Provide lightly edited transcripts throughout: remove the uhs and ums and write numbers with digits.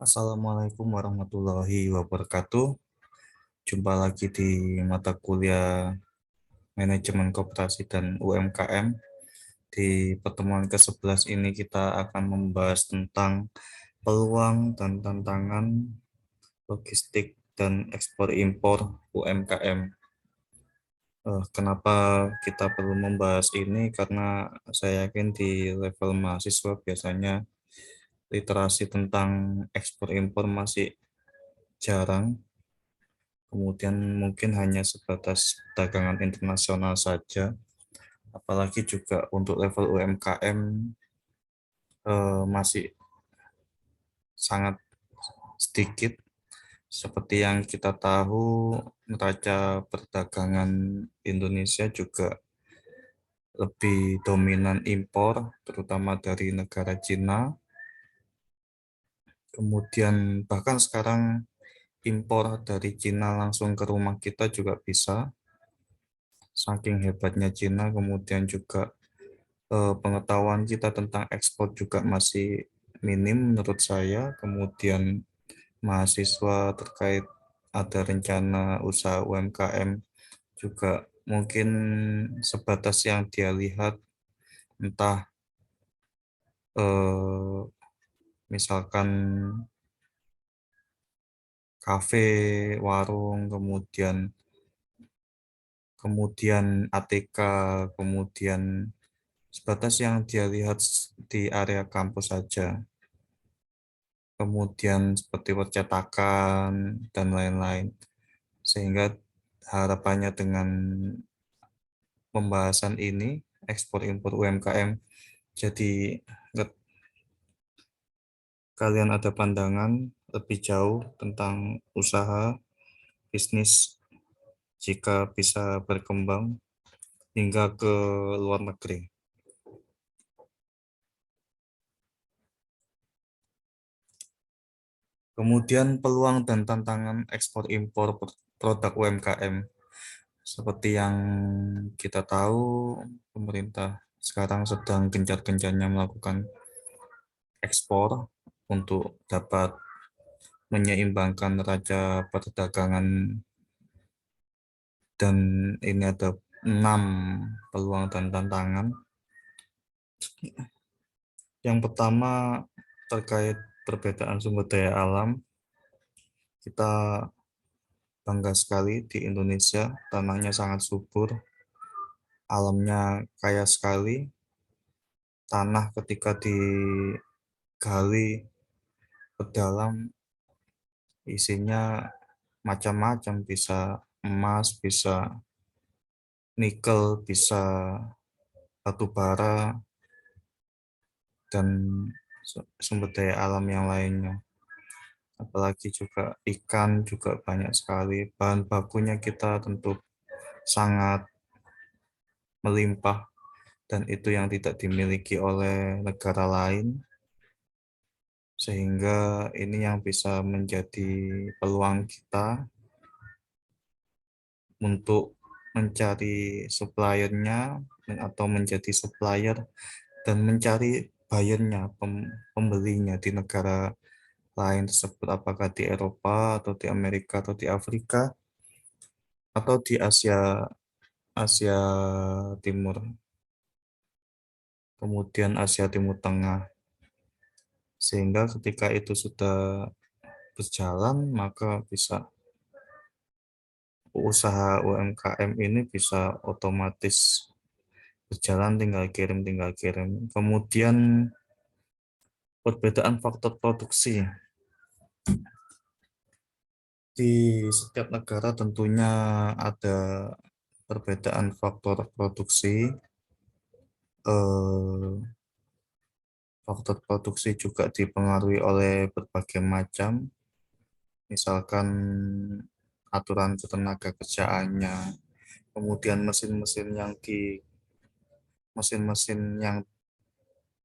Assalamualaikum warahmatullahi wabarakatuh. Jumpa lagi di mata kuliah Manajemen Koperasi dan UMKM. Di pertemuan ke-11 ini kita akan membahas tentang peluang dan tantangan logistik dan ekspor impor UMKM. Kenapa kita perlu membahas ini? Karena saya yakin di level mahasiswa biasanya literasi tentang ekspor impor masih jarang. Kemudian mungkin hanya sebatas dagangan internasional saja, apalagi juga untuk level UMKM masih sangat sedikit. Seperti yang kita tahu, neraca perdagangan Indonesia juga lebih dominan impor, terutama dari negara Cina. Kemudian bahkan sekarang impor dari Cina langsung ke rumah kita juga bisa, saking hebatnya Cina. Kemudian juga pengetahuan kita tentang ekspor juga masih minim menurut saya. Kemudian mahasiswa terkait ada rencana usaha UMKM juga mungkin sebatas yang dia lihat, entah eh, misalkan kafe, warung, kemudian kemudian ATK, kemudian sebatas yang dia lihat di area kampus saja. Kemudian seperti percetakan dan lain-lain. Sehingga harapannya dengan pembahasan ini, ekspor impor UMKM, jadi kalian ada pandangan lebih jauh tentang usaha bisnis jika bisa berkembang hingga ke luar negeri. Kemudian peluang dan tantangan ekspor impor produk UMKM. Seperti yang kita tahu, pemerintah sekarang sedang gencar-gencarnya melakukan ekspor untuk dapat menyeimbangkan neraca perdagangan, dan ini ada 6 peluang dan tantangan. Yang pertama terkait perbedaan sumber daya alam. Kita bangga sekali di Indonesia, tanahnya sangat subur, alamnya kaya sekali. Tanah ketika digali ke dalam isinya macam-macam, bisa emas, bisa nikel, bisa batu bara, dan sumber daya alam yang lainnya. Apalagi juga ikan juga banyak sekali. Bahan bakunya kita tentu sangat melimpah, dan itu yang tidak dimiliki oleh negara lain. Sehingga ini yang bisa menjadi peluang kita untuk mencari suppliernya atau menjadi supplier dan mencari buyernya, pembelinya di negara lain tersebut, apakah di Eropa atau di Amerika atau di Afrika atau di Asia Asia Timur, kemudian Asia Timur Tengah. Sehingga ketika itu sudah berjalan, maka bisa usaha UMKM ini bisa otomatis berjalan, tinggal kirim, tinggal kirim. Kemudian perbedaan faktor produksi. Di setiap negara tentunya ada perbedaan faktor produksi. Eh, Faktor produksi juga dipengaruhi oleh berbagai macam, misalkan aturan ketenaga kerjaannya, kemudian mesin-mesin yang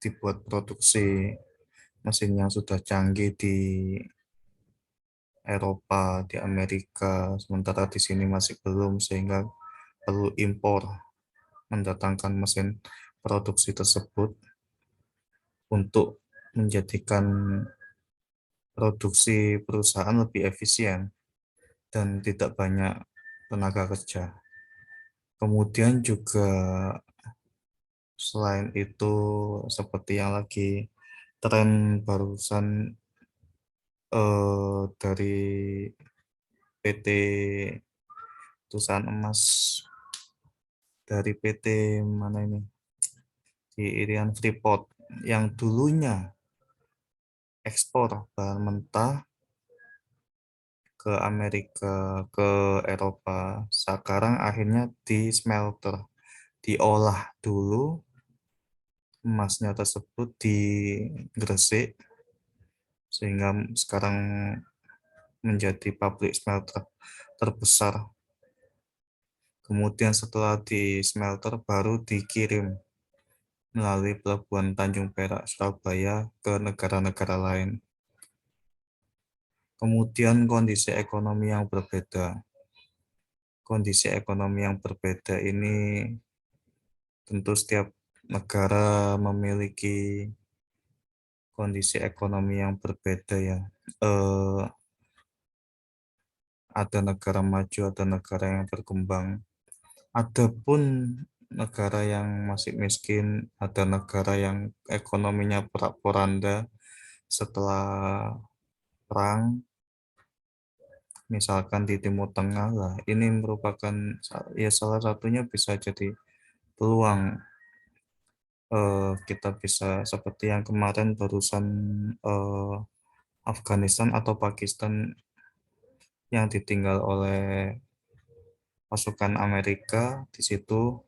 dibuat produksi, mesin yang sudah canggih di Eropa, di Amerika, sementara di sini masih belum, sehingga perlu impor, mendatangkan mesin produksi tersebut untuk menjadikan produksi perusahaan lebih efisien dan tidak banyak tenaga kerja. Kemudian juga selain itu seperti yang lagi tren barusan dari PT Perusahaan Emas dari PT mana ini di Irian Freeport yang dulunya ekspor bahan mentah ke Amerika, ke Eropa, sekarang akhirnya di smelter, diolah dulu emasnya tersebut di Gresik sehingga sekarang menjadi pabrik smelter terbesar. Kemudian setelah di smelter baru dikirim melalui pelabuhan Tanjung Perak, Surabaya ke negara-negara lain. Kemudian kondisi ekonomi yang berbeda. Kondisi ekonomi yang berbeda ini tentu setiap negara memiliki kondisi ekonomi yang berbeda ya. Eh, ada negara maju, ada negara yang berkembang. Adapun negara yang masih miskin, ada negara yang ekonominya porak-poranda setelah perang, misalkan di Timur Tengah lah. Ini merupakan ya salah satunya bisa jadi peluang kita bisa seperti yang kemarin barusan eh, Afghanistan atau Pakistan yang ditinggal oleh pasukan Amerika di situ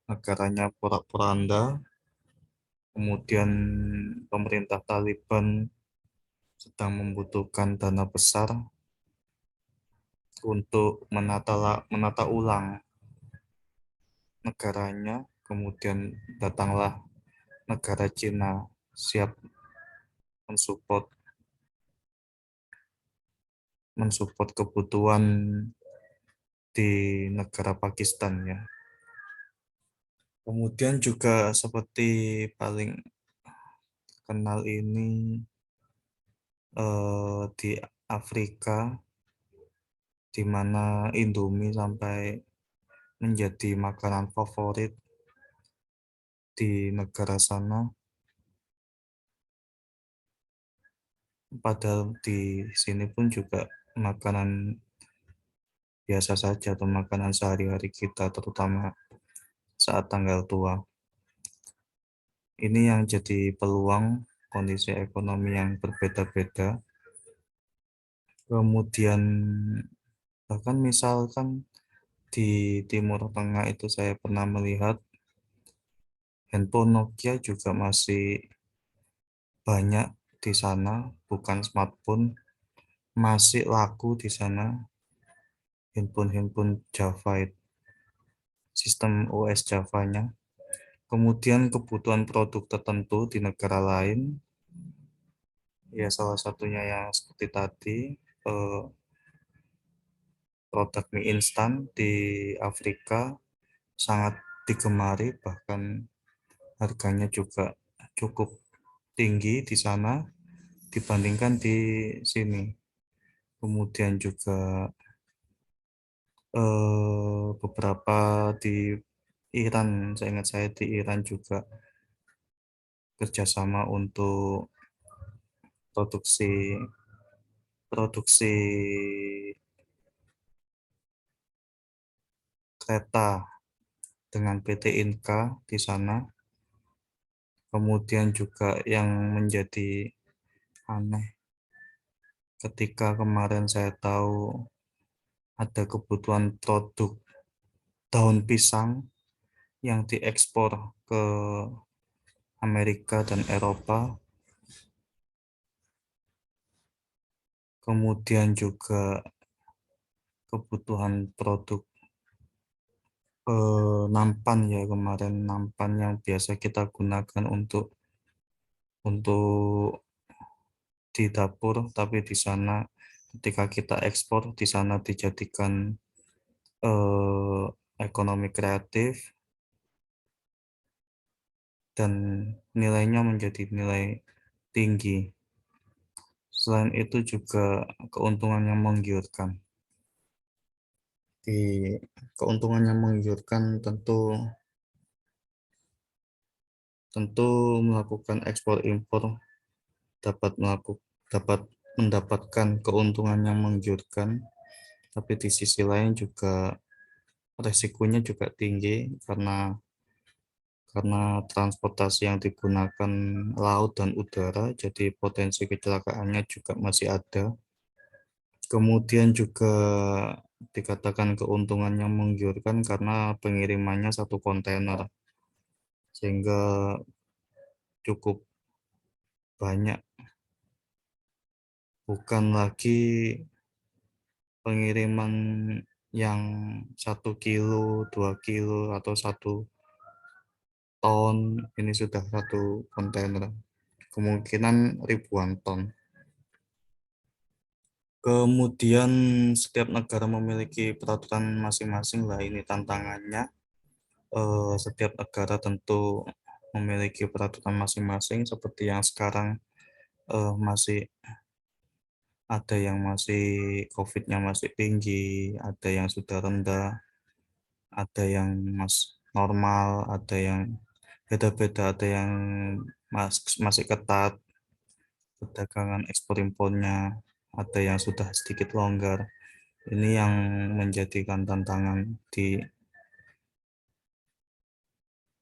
negaranya porak-poranda, kemudian pemerintah Taliban sedang membutuhkan dana besar untuk menata ulang negaranya, kemudian datanglah negara Cina siap mensupport mensupport kebutuhan di negara Pakistan ya. Kemudian juga seperti paling kenal ini di Afrika, di mana Indomie sampai menjadi makanan favorit di negara sana. Padahal di sini pun juga makanan biasa saja atau makanan sehari-hari kita, terutama saat tanggal tua. Ini yang jadi peluang kondisi ekonomi yang berbeda-beda. Kemudian bahkan misalkan di Timur Tengah itu saya pernah melihat handphone Nokia juga masih banyak di sana, bukan smartphone, masih laku di sana handphone-handphone Java, sistem OS Java-nya. Kemudian kebutuhan produk tertentu di negara lain, ya salah satunya yang seperti tadi, eh, produk mie instan di Afrika sangat digemari, bahkan harganya juga cukup tinggi di sana dibandingkan di sini. Kemudian juga beberapa di Iran, saya ingat saya di Iran juga kerjasama untuk produksi produksi kereta dengan PT Inka di sana. Kemudian juga yang menjadi aneh ketika kemarin saya tahu ada kebutuhan produk daun pisang yang diekspor ke Amerika dan Eropa. Kemudian juga kebutuhan produk nampan ya, kemarin nampan yang biasa kita gunakan untuk di dapur, tapi di sana ketika kita ekspor di sana dijadikan eh, ekonomi kreatif dan nilainya menjadi nilai tinggi Selain itu juga keuntungan yang menggiurkan. Di keuntungan yang menggiurkan tentu tentu melakukan ekspor impor dapat mendapatkan keuntungan yang menggiurkan, tapi di sisi lain juga resikonya juga tinggi karena transportasi yang digunakan laut dan udara, jadi potensi kecelakaannya juga masih ada. Kemudian juga dikatakan keuntungan yang menggiurkan karena pengirimannya satu kontainer, sehingga cukup banyak, bukan lagi pengiriman yang 1 kilo, 2 kilo, atau 1 ton, ini sudah satu kontainer, kemungkinan ribuan ton. Kemudian setiap negara memiliki peraturan masing-masing lah, ini tantangannya. Setiap negara tentu memiliki peraturan masing-masing, seperti yang sekarang masih ada yang masih COVID-nya masih tinggi, ada yang sudah rendah, ada yang normal, ada yang beda-beda, ada yang masih ketat perdagangan ekspor impornya, ada yang sudah sedikit longgar. Ini yang menjadikan tantangan di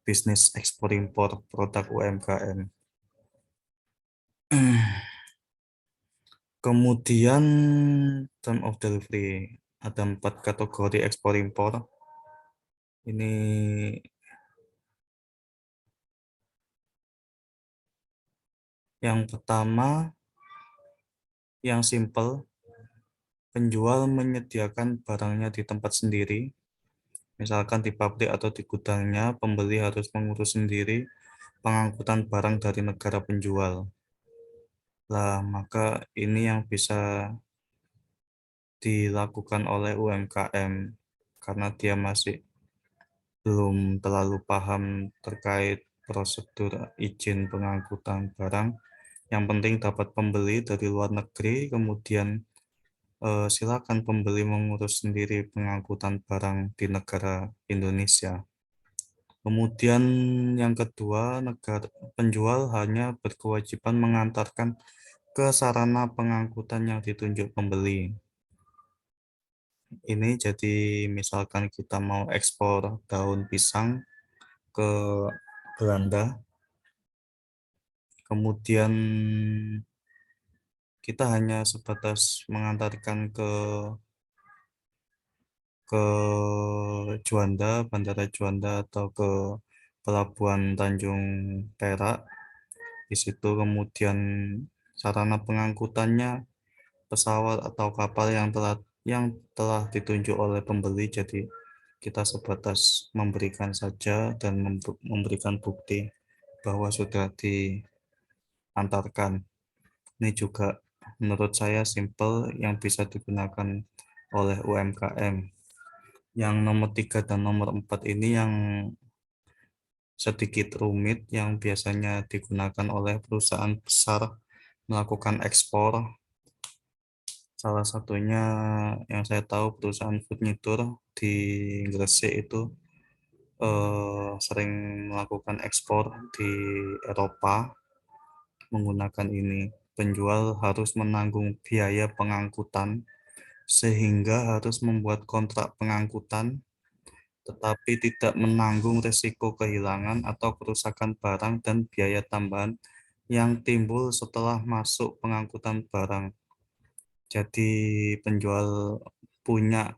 bisnis ekspor impor produk UMKM. Kemudian term of delivery, ada 4 kategori ekspor impor. Ini yang pertama, yang simple, penjual menyediakan barangnya di tempat sendiri, misalkan di pabrik atau di gudangnya. Pembeli harus mengurus sendiri pengangkutan barang dari negara penjual. Lah, maka ini yang bisa dilakukan oleh UMKM karena dia masih belum terlalu paham terkait prosedur izin pengangkutan barang. Yang penting dapat pembeli dari luar negeri, kemudian silakan pembeli mengurus sendiri pengangkutan barang di negara Indonesia. Kemudian yang kedua, negara penjual hanya berkewajiban mengantarkan ke sarana pengangkutan yang ditunjuk pembeli. Ini jadi misalkan kita mau ekspor daun pisang ke Belanda, kemudian kita hanya sebatas mengantarkan ke Juanda, Bandara Juanda, atau ke Pelabuhan Tanjung Perak. Di situ kemudian sarana pengangkutannya pesawat atau kapal yang telah ditunjuk oleh pembeli. Jadi kita sebatas memberikan saja dan memberikan bukti bahwa sudah diantarkan. Ini juga menurut saya simple yang bisa digunakan oleh UMKM. Yang nomor 3 dan nomor 4 ini yang sedikit rumit, yang biasanya digunakan oleh perusahaan besar melakukan ekspor. Salah satunya yang saya tahu perusahaan Foodnitur di Gresik itu sering melakukan ekspor di Eropa menggunakan ini. Penjual harus menanggung biaya pengangkutan sehingga harus membuat kontrak pengangkutan, tetapi tidak menanggung risiko kehilangan atau kerusakan barang dan biaya tambahan yang timbul setelah masuk pengangkutan barang. Jadi penjual punya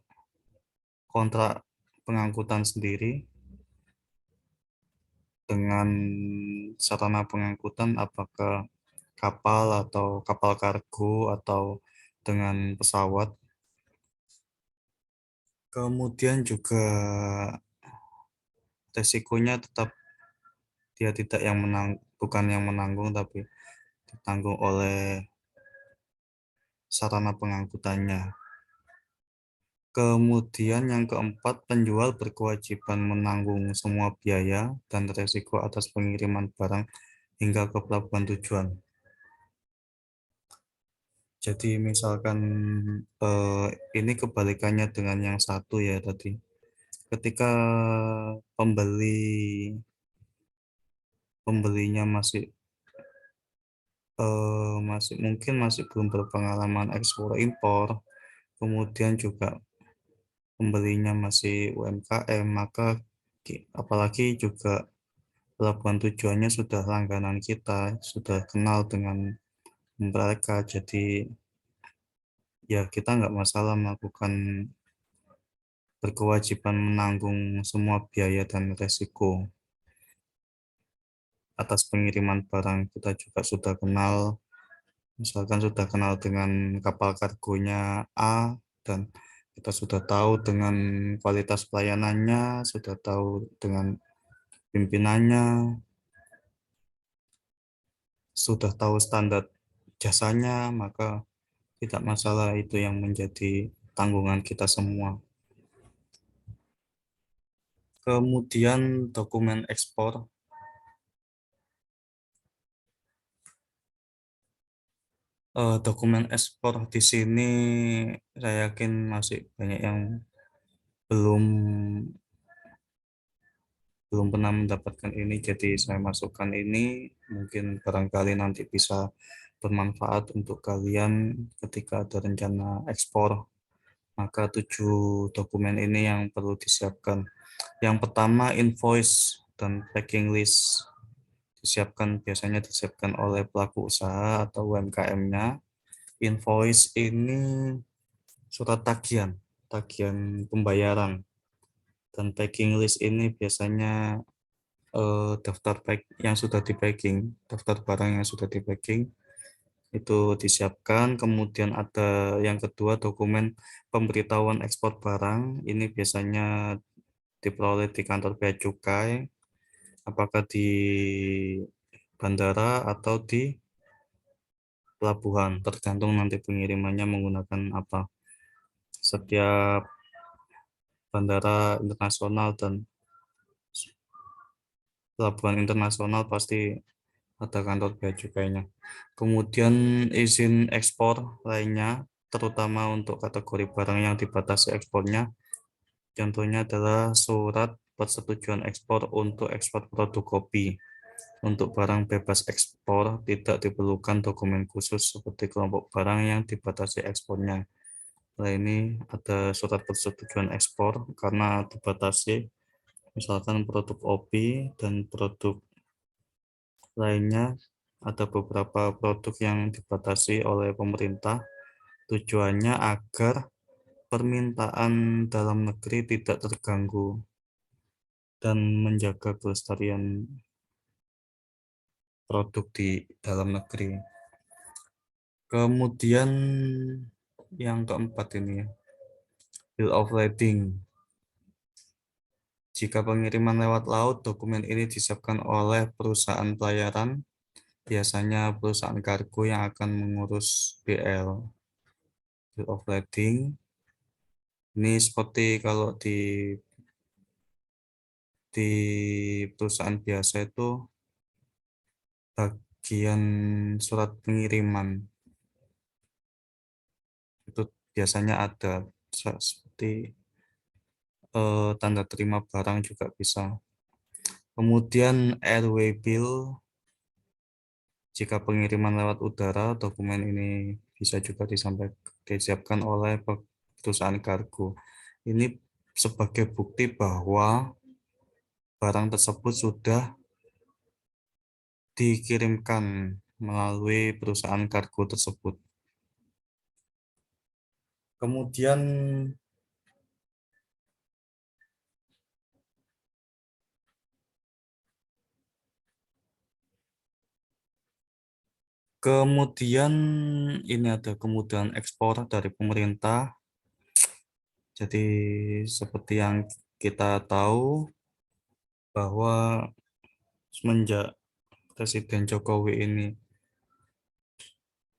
kontrak pengangkutan sendiri dengan sarana pengangkutan, apakah kapal atau kapal kargo atau dengan pesawat. Kemudian juga resikonya tetap dia tidak yang bukan yang menanggung, tapi ditanggung oleh sarana pengangkutannya. Kemudian yang keempat, penjual berkewajiban menanggung semua biaya dan resiko atas pengiriman barang hingga ke pelabuhan tujuan. Jadi misalkan eh, ini kebalikannya dengan yang satu ya tadi. Ketika pembeli pembelinya masih mungkin masih belum berpengalaman ekspor impor, kemudian juga pembelinya masih UMKM, maka apalagi juga pelabuhan tujuannya sudah langganan kita, sudah kenal dengan mereka, jadi ya kita nggak masalah melakukan berkewajiban menanggung semua biaya dan resiko atas pengiriman barang. Kita juga sudah kenal, misalkan sudah kenal dengan kapal kargonya A, dan kita sudah tahu dengan kualitas pelayanannya, sudah tahu dengan pimpinannya, sudah tahu standar jasanya, maka tidak masalah, itu yang menjadi tanggungan kita semua. Kemudian dokumen ekspor. Dokumen ekspor di sini saya yakin masih banyak yang belum belum pernah mendapatkan ini, jadi saya masukkan ini, mungkin barangkali nanti bisa bermanfaat untuk kalian ketika ada rencana ekspor. Maka 7 dokumen ini yang perlu disiapkan. Yang pertama, invoice dan packing list. Biasanya disiapkan oleh pelaku usaha atau UMKM-nya. Invoice ini surat tagihan pembayaran. Dan packing list ini biasanya daftar pack yang sudah di packing, daftar barang yang sudah di packing itu disiapkan. Kemudian ada yang kedua, dokumen pemberitahuan ekspor barang. Ini biasanya diperoleh di kantor bea cukai, apakah di bandara atau di pelabuhan, tergantung nanti pengirimannya menggunakan apa. Setiap bandara internasional dan pelabuhan internasional pasti ada kantor bea cukainya. Kemudian izin ekspor lainnya, terutama untuk kategori barang yang dibatasi ekspornya, contohnya adalah surat persetujuan ekspor untuk ekspor produk kopi. Untuk barang bebas ekspor tidak diperlukan dokumen khusus seperti kelompok barang yang dibatasi ekspornya. Nah, ini ada surat persetujuan ekspor karena dibatasi, misalkan produk kopi dan produk lainnya, ada beberapa produk yang dibatasi oleh pemerintah, tujuannya agar permintaan dalam negeri tidak terganggu dan menjaga kelestarian produk di dalam negeri. Kemudian yang keempat ini ya, bill of lading. Jika pengiriman lewat laut, dokumen ini disiapkan oleh perusahaan pelayaran, biasanya perusahaan kargo yang akan mengurus BL. Bill of lading ini seperti kalau di perusahaan biasa itu bagian surat pengiriman itu biasanya ada seperti tanda terima barang juga bisa. Kemudian airway bill, jika pengiriman lewat udara, dokumen ini bisa juga disiapkan oleh perusahaan kargo. Ini sebagai bukti bahwa barang tersebut sudah dikirimkan melalui perusahaan kargo tersebut. Kemudian kemudian ini ada kemudahan ekspor dari pemerintah. Jadi seperti yang kita tahu bahwa semenjak Presiden Jokowi ini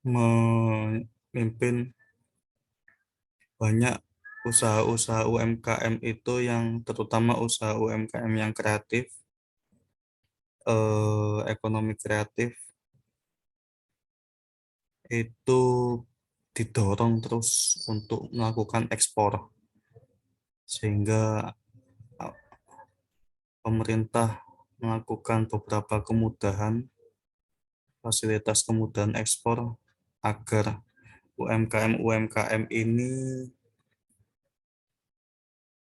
memimpin, banyak usaha-usaha UMKM itu, yang terutama usaha UMKM yang kreatif, ekonomi kreatif itu didorong terus untuk melakukan ekspor, sehingga pemerintah melakukan beberapa kemudahan, fasilitas kemudahan ekspor agar UMKM-UMKM ini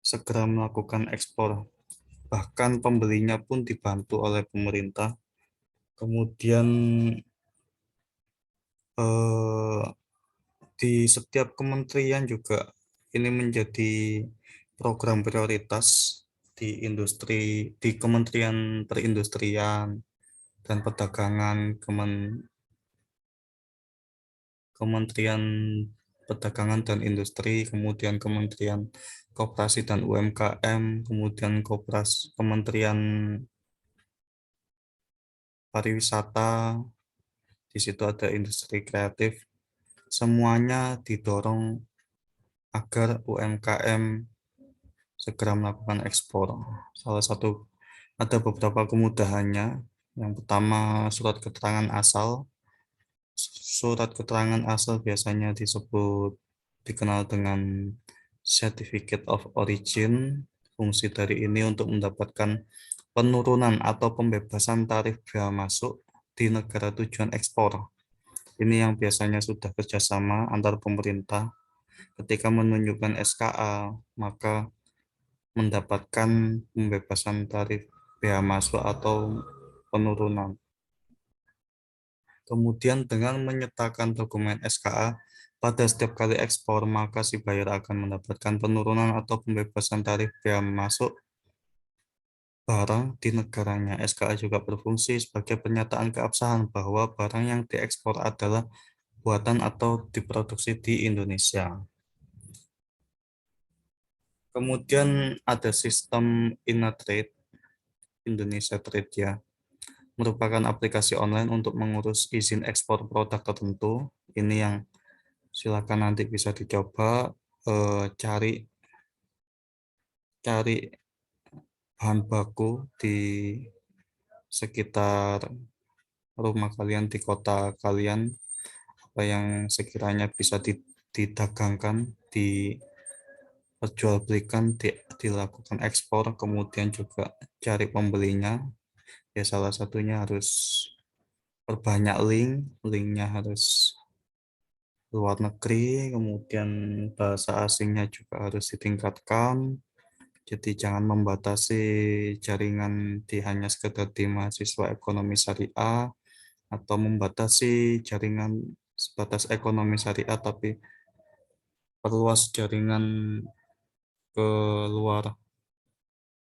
segera melakukan ekspor. Bahkan pembelinya pun dibantu oleh pemerintah. Kemudian eh, di setiap kementerian juga ini menjadi program prioritas di industri, di Kementerian Perindustrian dan Perdagangan, Kementerian Perdagangan dan Industri, kemudian Kementerian Koperasi dan UMKM, kemudian Kementerian Pariwisata, di situ ada industri kreatif. Semuanya didorong agar UMKM segera melakukan ekspor. Salah satu ada beberapa kemudahannya. Yang pertama, surat keterangan asal. Surat keterangan asal biasanya dikenal dengan Certificate of Origin. Fungsi dari ini untuk mendapatkan penurunan atau pembebasan tarif bea masuk di negara tujuan ekspor. Ini yang biasanya sudah kerjasama antar pemerintah. Ketika menunjukkan SKA, maka mendapatkan pembebasan tarif bea masuk atau penurunan. Kemudian dengan menyertakan dokumen SKA pada setiap kali ekspor, maka si buyer akan mendapatkan penurunan atau pembebasan tarif bea masuk barang di negaranya. SKA juga berfungsi sebagai pernyataan keabsahan bahwa barang yang diekspor adalah buatan atau diproduksi di Indonesia. Kemudian ada sistem InaTrade, Indonesia Trade ya, merupakan aplikasi online untuk mengurus izin ekspor produk tertentu. Ini yang silakan nanti bisa dicoba, cari cari bahan baku di sekitar rumah kalian, di kota kalian, apa yang sekiranya bisa didagangkan, diperjualbelikan, dilakukan ekspor, kemudian juga cari pembelinya. Ya salah satunya harus perbanyak linknya harus luar negeri, kemudian bahasa asingnya juga harus ditingkatkan. Jadi jangan membatasi jaringan di hanya sekedar di mahasiswa ekonomi syariah, atau membatasi jaringan sebatas ekonomi syariah, tapi perluas jaringan ke luar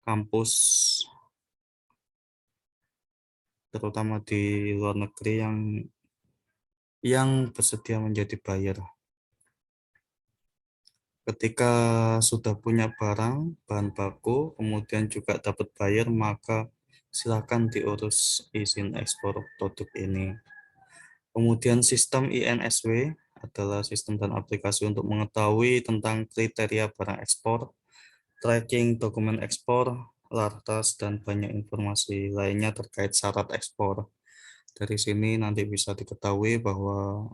kampus, terutama di luar negeri yang bersedia menjadi buyer. Ketika sudah punya barang, bahan baku, kemudian juga dapat buyer, maka silakan diurus izin ekspor produk ini. Kemudian sistem INSW adalah sistem dan aplikasi untuk mengetahui tentang kriteria barang ekspor, tracking dokumen ekspor, lartas, dan banyak informasi lainnya terkait syarat ekspor. Dari sini nanti bisa diketahui bahwa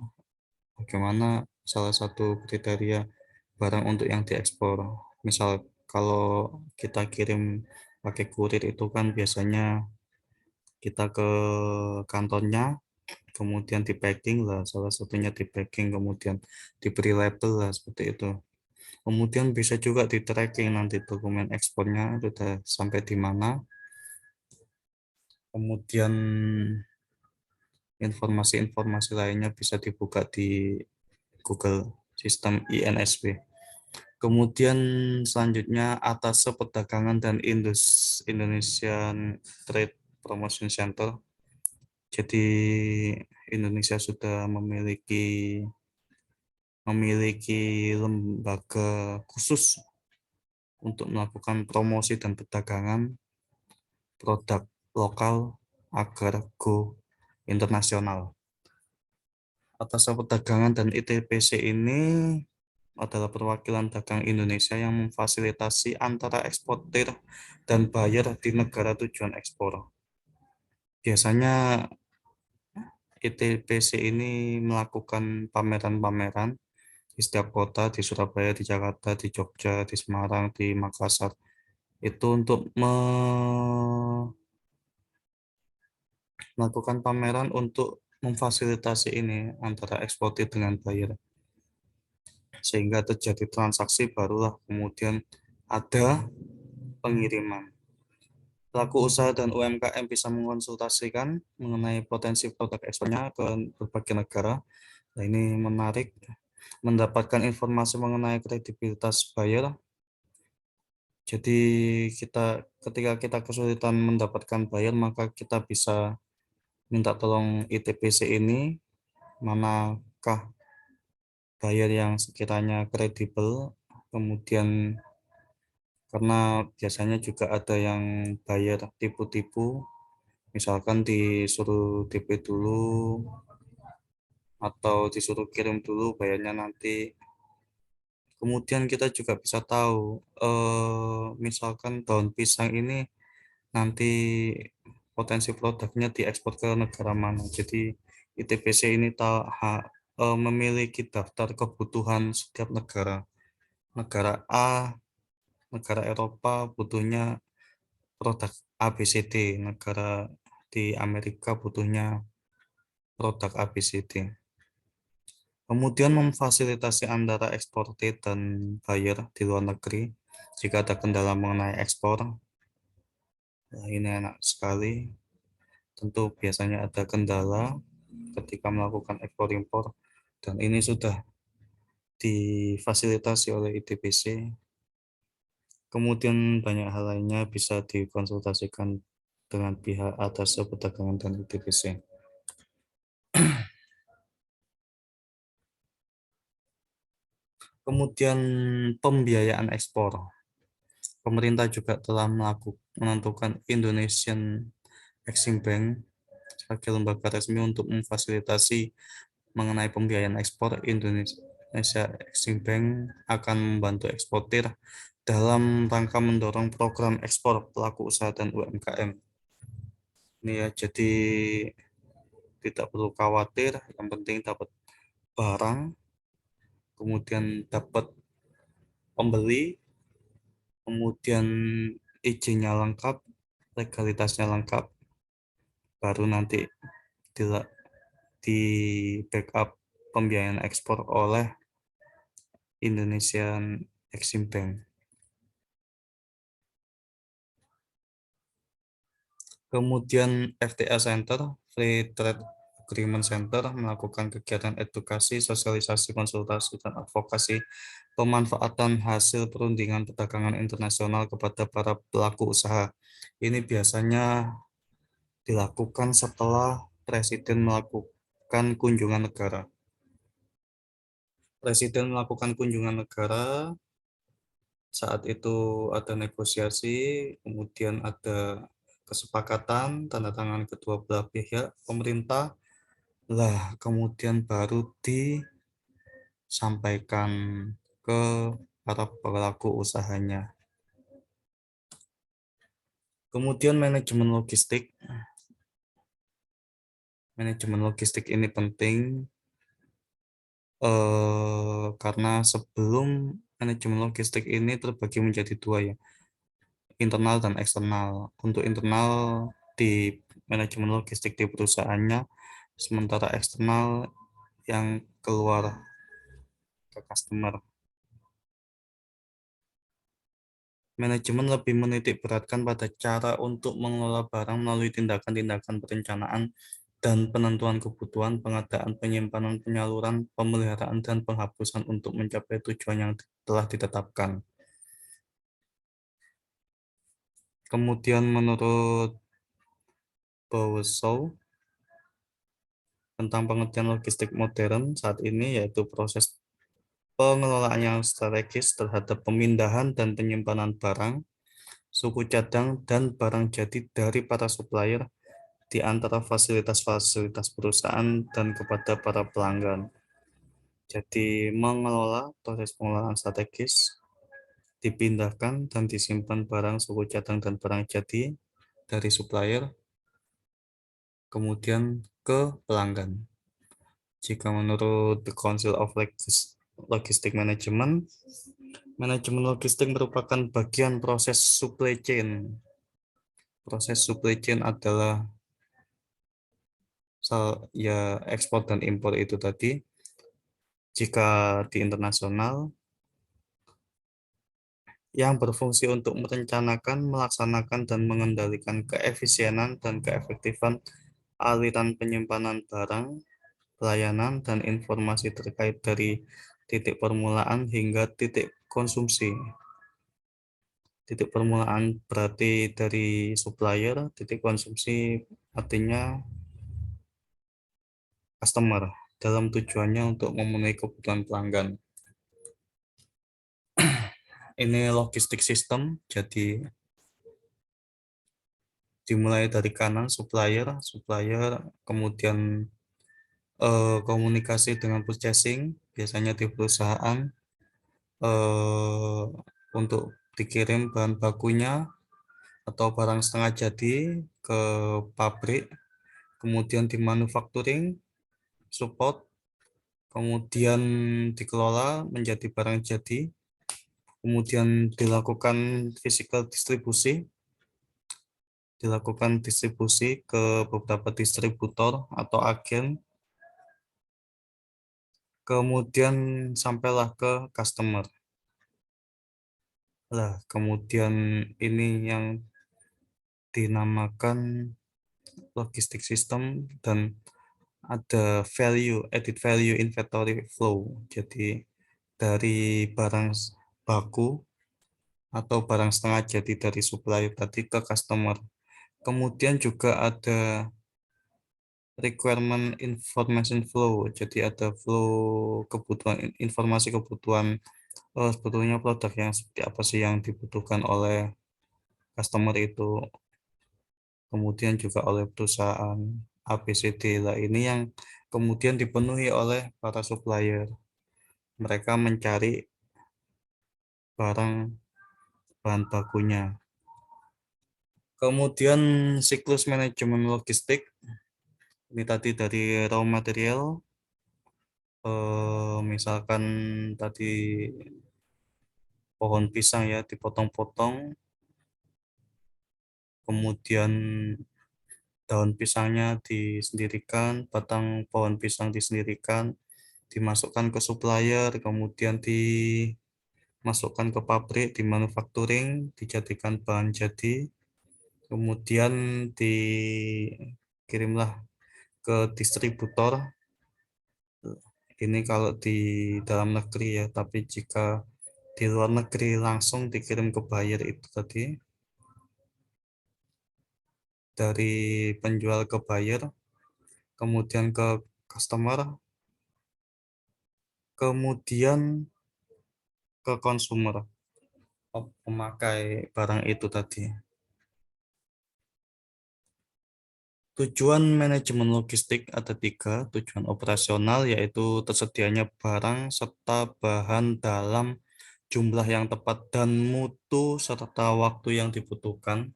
bagaimana salah satu kriteria barang untuk yang diekspor. Misal kalau kita kirim pakai kurir itu kan biasanya kita ke kantornya, kemudian di packing lah, salah satunya di packing, kemudian diberi label lah seperti itu. Kemudian bisa juga di tracking nanti dokumen ekspornya sudah sampai di mana. Kemudian informasi-informasi lainnya bisa dibuka di Google sistem INSW. Kemudian selanjutnya atas Perdagangan dan Indonesian Trade Promotion Center. Jadi Indonesia sudah memiliki lembaga khusus untuk melakukan promosi dan perdagangan produk lokal agar go internasional. Atas Perdagangan dan ITPC ini adalah perwakilan dagang Indonesia yang memfasilitasi antara eksportir dan buyer di negara tujuan ekspor. Biasanya ITPC ini melakukan pameran-pameran di setiap kota, di Surabaya, di Jakarta, di Jogja, di Semarang, di Makassar. Itu untuk melakukan pameran untuk memfasilitasi ini antara eksportir dengan buyer. Sehingga terjadi transaksi barulah kemudian ada pengiriman. Pelaku usaha dan UMKM bisa mengonsultasikan mengenai potensi produk ekspornya ke berbagai negara. Nah, ini menarik mendapatkan informasi mengenai kredibilitas buyer. Jadi kita ketika kita kesulitan mendapatkan buyer, maka kita bisa minta tolong ITBC ini, manakah buyer yang sekiranya kredibel. Kemudian karena biasanya juga ada yang buyer tipu-tipu, misalkan disuruh DP dulu atau disuruh kirim dulu bayarnya nanti. Kemudian kita juga bisa tahu, misalkan daun pisang ini nanti potensi produknya diekspor ke negara mana. Jadi ITBC ini memiliki daftar kebutuhan setiap negara. Negara A, negara Eropa butuhnya produk ABCD, negara di Amerika butuhnya produk ABCD. Kemudian memfasilitasi antara eksportir dan buyer di luar negeri jika ada kendala mengenai ekspor. Nah, ini enak sekali. Tentu biasanya ada kendala ketika melakukan ekspor impor dan ini sudah difasilitasi oleh ITBC. Kemudian banyak hal lainnya bisa dikonsultasikan dengan pihak atas perdagangan dan ITBC. Kemudian pembiayaan ekspor. Pemerintah juga telah menentukan Indonesian Exim Bank sebagai lembaga resmi untuk memfasilitasi mengenai pembiayaan ekspor. Indonesia Exim Bank akan membantu eksportir dalam rangka mendorong program ekspor pelaku usaha dan UMKM. Ini ya, jadi tidak perlu khawatir, yang penting dapat barang, kemudian dapat pembeli, kemudian izinnya lengkap, legalitasnya lengkap, baru nanti di backup pembiayaan ekspor oleh Indonesian Exim Bank. Kemudian FTA Center, Free Trade Agreement Center, melakukan kegiatan edukasi, sosialisasi, konsultasi, dan advokasi pemanfaatan hasil perundingan perdagangan internasional kepada para pelaku usaha. Ini biasanya dilakukan setelah Presiden melakukan kunjungan negara. Presiden melakukan kunjungan negara, saat itu ada negosiasi, kemudian ada kesepakatan, tanda tangan kedua belah pihak, pemerintah, lah kemudian baru disampaikan ke para pelaku usahanya. Kemudian manajemen logistik. Manajemen logistik ini penting karena sebelum manajemen logistik ini terbagi menjadi dua ya, internal dan eksternal. Untuk internal di manajemen logistik di perusahaannya, sementara eksternal yang keluar ke customer. Manajemen lebih menitik beratkan pada cara untuk mengelola barang melalui tindakan-tindakan perencanaan dan penentuan kebutuhan, pengadaan, penyimpanan, penyaluran, pemeliharaan, dan penghapusan untuk mencapai tujuan yang telah ditetapkan. Kemudian menurut Bowosow, tentang pengertian logistik modern saat ini yaitu proses pengelolaan yang strategis terhadap pemindahan dan penyimpanan barang, suku cadang, dan barang jadi dari para supplier di antara fasilitas-fasilitas perusahaan dan kepada para pelanggan. Jadi mengelola proses pengelolaan strategis, dipindahkan dan disimpan barang suku cadang dan barang jadi dari supplier, kemudian ke pelanggan. Jika menurut The Council of logistik manajemen. Manajemen logistik merupakan bagian proses supply chain. Proses supply chain adalah ya ekspor dan impor itu tadi. Jika di internasional, yang berfungsi untuk merencanakan, melaksanakan, dan mengendalikan keefisienan dan keefektifan aliran penyimpanan barang, pelayanan, dan informasi terkait dari titik permulaan hingga titik konsumsi. Titik permulaan berarti dari supplier, titik konsumsi artinya customer, dalam tujuannya untuk memenuhi kebutuhan pelanggan. Ini logistik sistem, jadi dimulai dari kanan supplier, kemudian komunikasi dengan purchasing, biasanya di perusahaan, eh, untuk dikirim bahan bakunya atau barang setengah jadi ke pabrik, kemudian di manufacturing, support, kemudian dikelola menjadi barang jadi, kemudian dilakukan distribusi ke beberapa distributor atau agen, kemudian sampailah ke customer. Lah, kemudian ini yang dinamakan logistik system dan ada added value inventory flow. Jadi dari barang baku atau barang setengah jadi dari supplier tadi ke customer. Kemudian juga ada requirement information flow. Jadi ada flow kebutuhan informasi kebutuhan, sebetulnya produk yang seperti apa sih yang dibutuhkan oleh customer itu, kemudian juga oleh perusahaan ABCD lah. Ini yang kemudian dipenuhi oleh para supplier. Mereka mencari barang bahan bakunya. Kemudian siklus manajemen logistik, ini tadi dari raw material, misalkan tadi pohon pisang ya dipotong-potong, kemudian daun pisangnya disendirikan, batang pohon pisang disendirikan, dimasukkan ke supplier, kemudian dimasukkan ke pabrik, di manufacturing, dijadikan bahan jadi, kemudian dikirimlah ke distributor. Ini kalau di dalam negeri ya, tapi jika di luar negeri langsung dikirim ke buyer itu tadi, dari penjual ke buyer, kemudian ke customer, kemudian ke consumer, pemakai barang itu tadi. Tujuan manajemen logistik ada tiga, tujuan operasional yaitu tersedianya barang serta bahan dalam jumlah yang tepat dan mutu serta waktu yang dibutuhkan.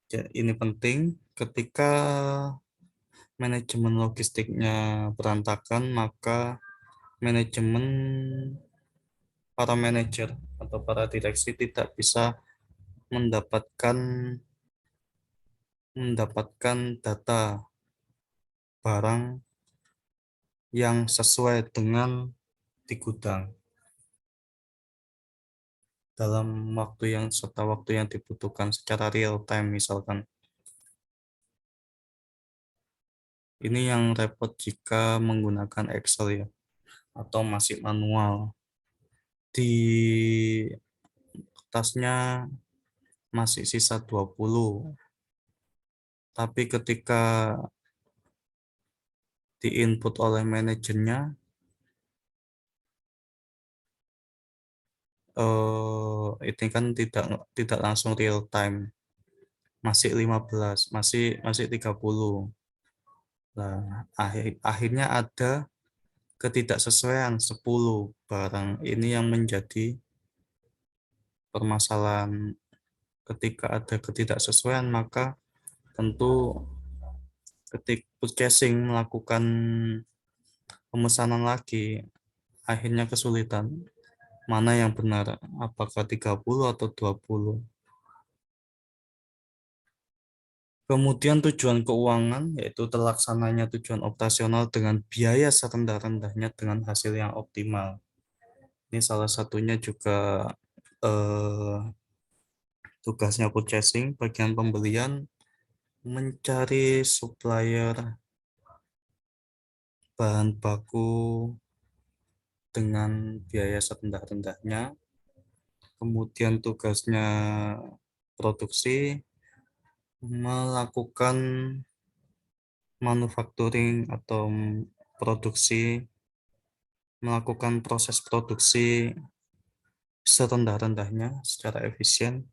Ini penting ketika manajemen logistiknya berantakan, maka manajemen para manajer atau para direksi tidak bisa mendapatkan mendapatkan data barang yang sesuai dengan di gudang dalam waktu yang dibutuhkan secara real time misalkan. Ini yang repot jika menggunakan Excel ya atau masih manual. Di kertasnya masih sisa 20. Tapi ketika diinput oleh manajernya, ini kan tidak langsung real time. Masih 15, masih 30. Nah, akhirnya ada ketidaksesuaian 10 barang. Ini yang menjadi permasalahan. Ketika ada ketidaksesuaian, maka tentu ketika purchasing melakukan pemesanan lagi, akhirnya kesulitan. Mana yang benar? Apakah 30 atau 20? Kemudian tujuan keuangan, yaitu terlaksananya tujuan operasional dengan biaya serendah-rendahnya dengan hasil yang optimal. Ini salah satunya juga eh, tugasnya purchasing, bagian pembelian, mencari supplier bahan baku dengan biaya serendah-rendahnya. Kemudian tugasnya produksi, melakukan manufacturing atau produksi, melakukan proses produksi serendah-rendahnya secara efisien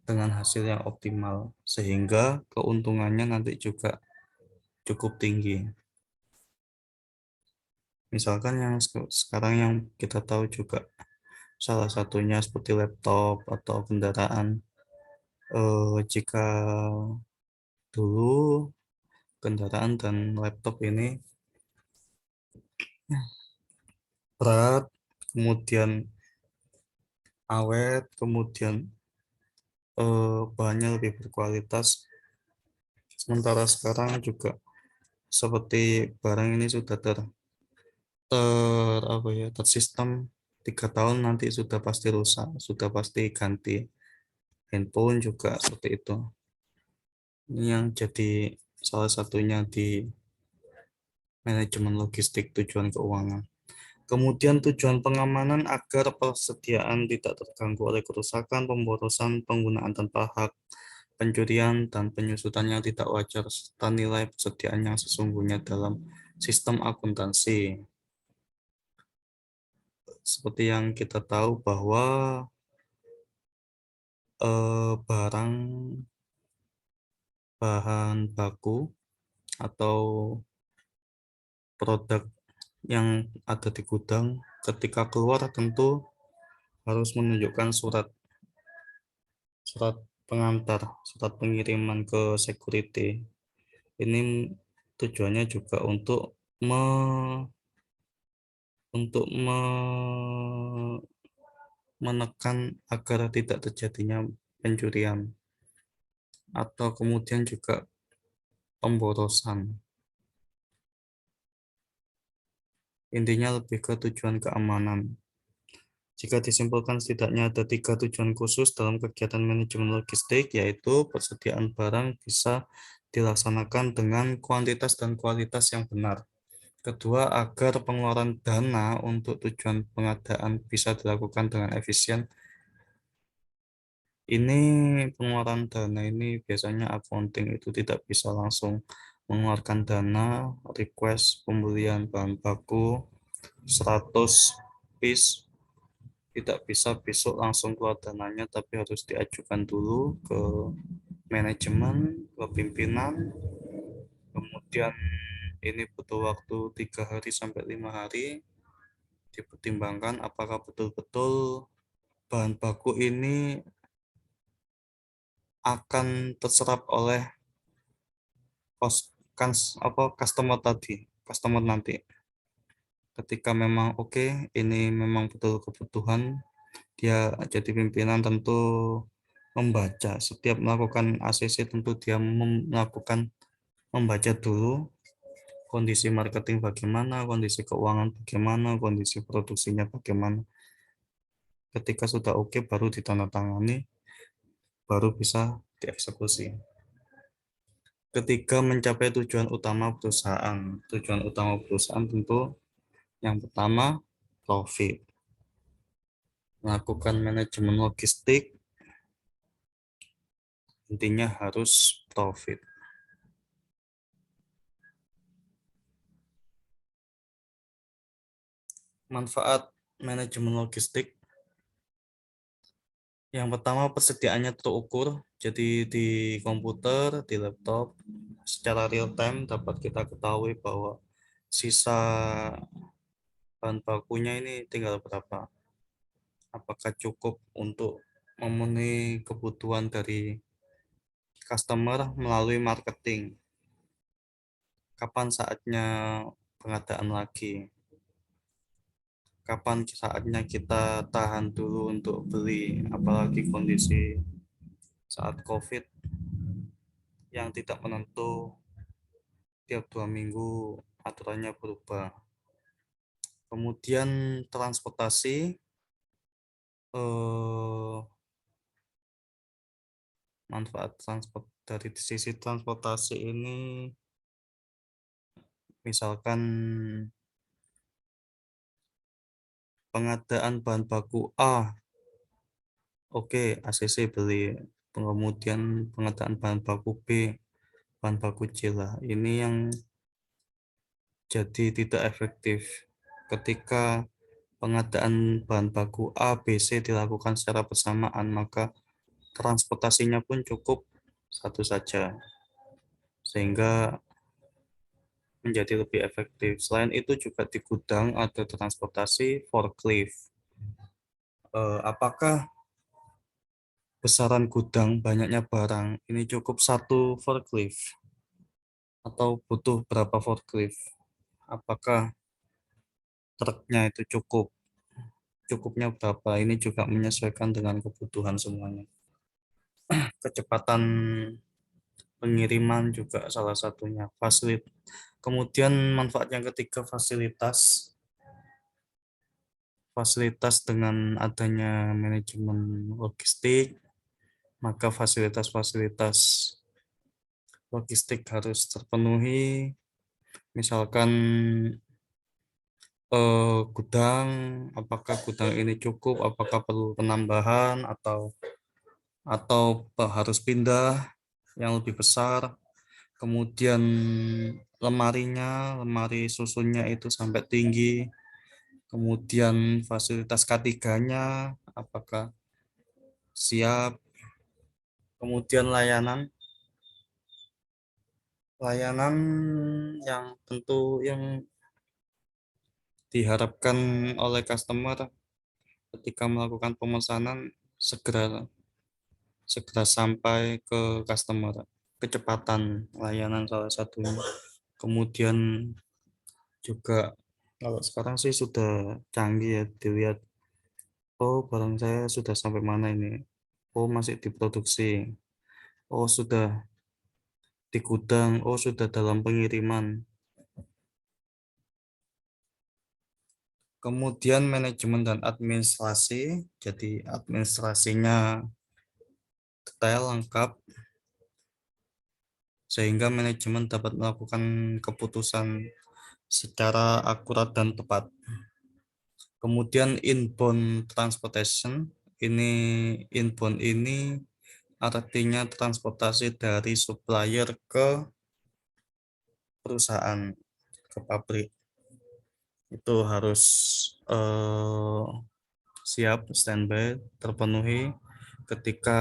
dengan hasil yang optimal, sehingga keuntungannya nanti juga cukup tinggi. Misalkan yang sekarang yang kita tahu juga salah satunya seperti laptop atau kendaraan. Jika dulu kendaraan dan laptop ini berat, kemudian awet, kemudian bahannya lebih berkualitas. Sementara sekarang juga seperti barang ini sudah apa ya, tersistem 3 tahun nanti sudah pasti rusak, sudah pasti ganti. Handphone juga seperti itu. Ini yang jadi salah satunya di manajemen logistik tujuan keuangan. Kemudian tujuan pengamanan agar persediaan tidak terganggu oleh kerusakan, pemborosan, penggunaan tanpa hak, pencurian, dan penyusutan yang tidak wajar, serta nilai persediaan yang sesungguhnya dalam sistem akuntansi. Seperti yang kita tahu bahwa barang bahan baku atau produk yang ada di gudang ketika keluar tentu harus menunjukkan surat surat pengantar, surat pengiriman ke security. Ini tujuannya juga untuk menekan agar tidak terjadinya pencurian atau kemudian juga pemborosan. Intinya lebih ke tujuan keamanan. Jika disimpulkan setidaknya ada 3 tujuan khusus dalam kegiatan manajemen logistik, yaitu persediaan barang bisa dilaksanakan dengan kuantitas dan kualitas yang benar. Kedua, agar pengeluaran dana untuk tujuan pengadaan bisa dilakukan dengan efisien. Ini pengeluaran dana ini biasanya accounting itu tidak bisa langsung mengeluarkan dana, request pembelian bahan baku 100 piece, tidak bisa besok langsung keluar dananya, tapi harus diajukan dulu ke manajemen, ke pimpinan, kemudian ini butuh waktu 3 hari sampai 5 hari, dipertimbangkan apakah betul-betul bahan baku ini akan terserap oleh customer nanti. Ketika memang oke, ini memang betul kebutuhan, dia jadi pimpinan tentu membaca setiap melakukan ACC, tentu dia melakukan membaca dulu kondisi marketing bagaimana, kondisi keuangan bagaimana, kondisi produksinya bagaimana. Ketika sudah oke, baru ditandatangani, baru bisa dieksekusi. Ketika mencapai tujuan utama perusahaan tentu yang pertama profit. Melakukan manajemen logistik intinya harus profit. Manfaat manajemen logistik yang pertama, persediaannya terukur, jadi di komputer, di laptop secara real time dapat kita ketahui bahwa sisa bahan bakunya ini tinggal berapa, apakah cukup untuk memenuhi kebutuhan dari customer melalui marketing, kapan saatnya pengadaan lagi. kapan saatnya kita tahan dulu untuk beli, apalagi kondisi saat COVID yang tidak menentu, tiap 2 minggu aturannya berubah. Kemudian transportasi, eh, manfaat transport dari sisi transportasi ini, misalkan pengadaan bahan baku A, oke, ACC beli. Kemudian pengadaan bahan baku B, bahan baku C lah. Ini yang jadi tidak efektif. Ketika pengadaan bahan baku A, B, C dilakukan secara bersamaan, maka transportasinya pun cukup satu saja, sehingga menjadi lebih efektif. Selain itu juga di gudang ada transportasi forklift. Apakah besaran gudang banyaknya barang ini cukup satu forklift atau butuh berapa forklift? Apakah truknya itu cukup? Cukupnya berapa? Ini juga menyesuaikan dengan kebutuhan semuanya. Kecepatan pengiriman juga salah satunya. Kemudian manfaat yang ketiga, fasilitas. Fasilitas dengan adanya manajemen logistik, maka fasilitas-fasilitas logistik harus terpenuhi. Misalkan gudang, apakah gudang ini cukup, apakah perlu penambahan atau harus pindah yang lebih besar. Kemudian lemari susunnya itu sampai tinggi. Kemudian fasilitas K3-nya apakah siap. Kemudian layanan yang tentu yang diharapkan oleh customer ketika melakukan pemesanan, segera segera sampai ke customer. Kecepatan layanan salah satunya. Kemudian juga kalau sekarang sih sudah canggih ya, dilihat, oh barang saya sudah sampai mana ini, oh masih diproduksi, oh sudah di gudang, oh sudah dalam pengiriman. Kemudian manajemen dan administrasi, jadi administrasinya detail lengkap sehingga manajemen dapat melakukan keputusan secara akurat dan tepat. Kemudian inbound transportation, ini inbound ini artinya transportasi dari supplier ke perusahaan, ke pabrik. Itu harus eh, siap, standby, terpenuhi ketika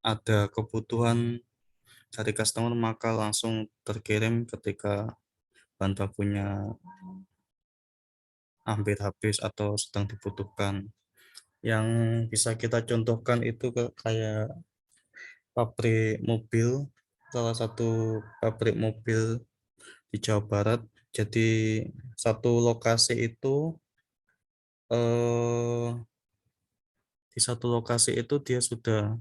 ada kebutuhan dari customer, maka langsung terkirim ketika bahan bakunya hampir habis atau sedang dibutuhkan. Yang bisa kita contohkan itu kayak pabrik mobil, salah satu pabrik mobil di Jawa Barat. Jadi satu lokasi itu, eh, di satu lokasi itu dia sudah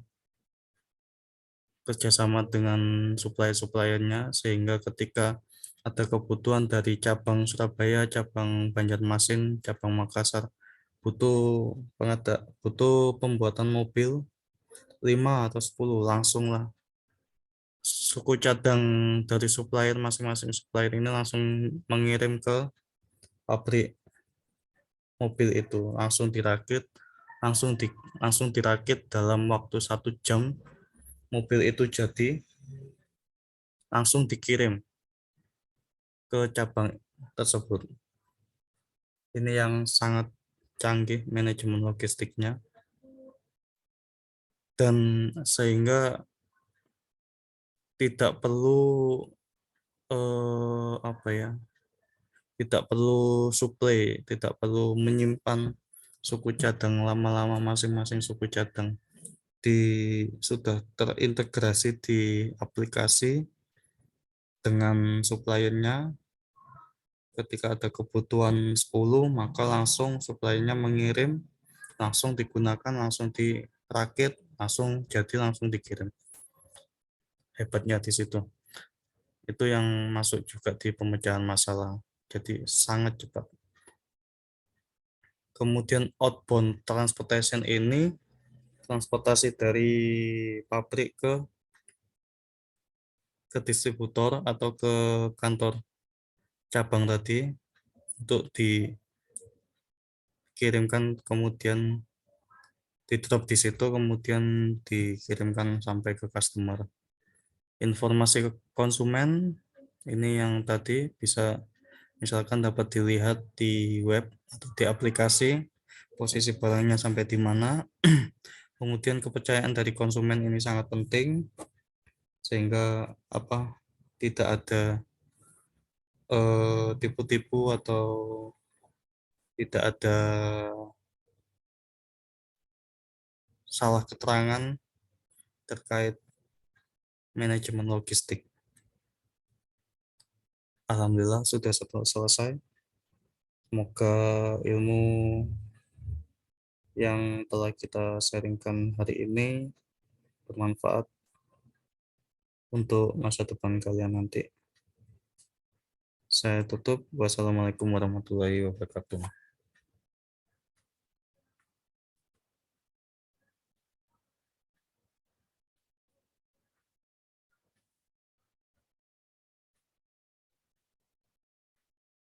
kerjasama dengan supplier-suppliernya, sehingga ketika ada kebutuhan dari cabang Surabaya, cabang Banjarmasin, cabang Makassar, butuh butuh pembuatan mobil 5 atau 10, langsung lah suku cadang dari supplier, masing-masing supplier ini langsung mengirim ke pabrik mobil itu, langsung dirakit dalam waktu 1 jam, mobil itu jadi, langsung dikirim ke cabang tersebut. Ini yang sangat canggih manajemen logistiknya, dan sehingga tidak perlu apa ya, tidak perlu suplai, tidak perlu menyimpan suku cadang lama-lama, masing-masing suku cadang sudah terintegrasi di aplikasi dengan suppliernya, ketika ada kebutuhan 10, maka langsung supply-nya mengirim, langsung digunakan, langsung dirakit, langsung jadi, langsung dikirim. Hebatnya di situ. Itu yang masuk juga di pemecahan masalah. Jadi sangat cepat. Kemudian outbound transportation ini transportasi dari pabrik ke distributor atau ke kantor cabang tadi untuk dikirimkan, kemudian di drop di situ, kemudian dikirimkan sampai ke customer. Informasi ke konsumen ini yang tadi bisa misalkan dapat dilihat di web atau di aplikasi posisi barangnya sampai di mana. Kemudian kepercayaan dari konsumen ini sangat penting sehingga tidak ada tipu-tipu atau tidak ada salah keterangan terkait manajemen logistik. Alhamdulillah sudah selesai. Semoga ilmu yang telah kita sharingkan hari ini bermanfaat untuk masa depan kalian nanti. Saya tutup. Wassalamualaikum warahmatullahi wabarakatuh.